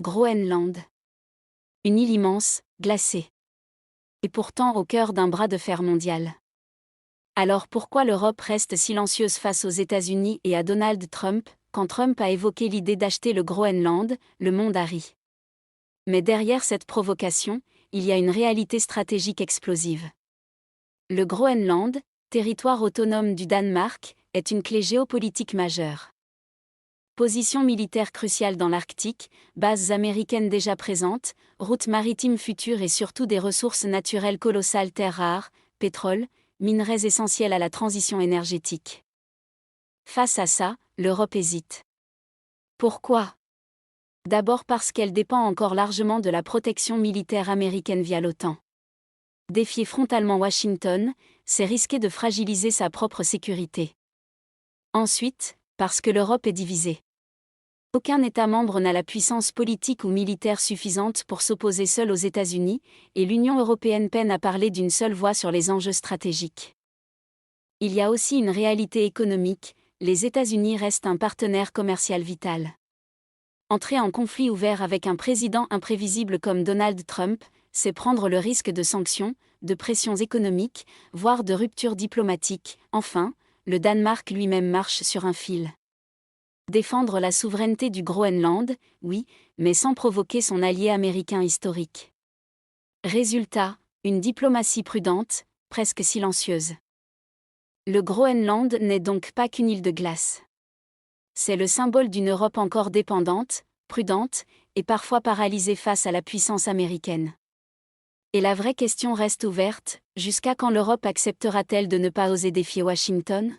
Groenland. Une île immense, glacée. Et pourtant au cœur d'un bras de fer mondial. Alors pourquoi l'Europe reste silencieuse face aux États-Unis et à Donald Trump, quand Trump a évoqué l'idée d'acheter le Groenland, le monde a ri. Mais derrière cette provocation, il y a une réalité stratégique explosive. Le Groenland, territoire autonome du Danemark, est une clé géopolitique majeure. Position militaire cruciale dans l'Arctique, bases américaines déjà présentes, routes maritimes futures et surtout des ressources naturelles colossales, terres rares, pétrole, minerais essentiels à la transition énergétique. Face à ça, l'Europe hésite. Pourquoi ? D'abord parce qu'elle dépend encore largement de la protection militaire américaine via l'OTAN. Défier frontalement Washington, c'est risquer de fragiliser sa propre sécurité. Ensuite, parce que l'Europe est divisée. Aucun État membre n'a la puissance politique ou militaire suffisante pour s'opposer seul aux États-Unis, et l'Union européenne peine à parler d'une seule voix sur les enjeux stratégiques. Il y a aussi une réalité économique, les États-Unis restent un partenaire commercial vital. Entrer en conflit ouvert avec un président imprévisible comme Donald Trump, c'est prendre le risque de sanctions, de pressions économiques, voire de ruptures diplomatiques. Enfin, le Danemark lui-même marche sur un fil. Défendre la souveraineté du Groenland, oui, mais sans provoquer son allié américain historique. Résultat, une diplomatie prudente, presque silencieuse. Le Groenland n'est donc pas qu'une île de glace. C'est le symbole d'une Europe encore dépendante, prudente, et parfois paralysée face à la puissance américaine. Et la vraie question reste ouverte, jusqu'à quand l'Europe acceptera-t-elle de ne pas oser défier Washington ?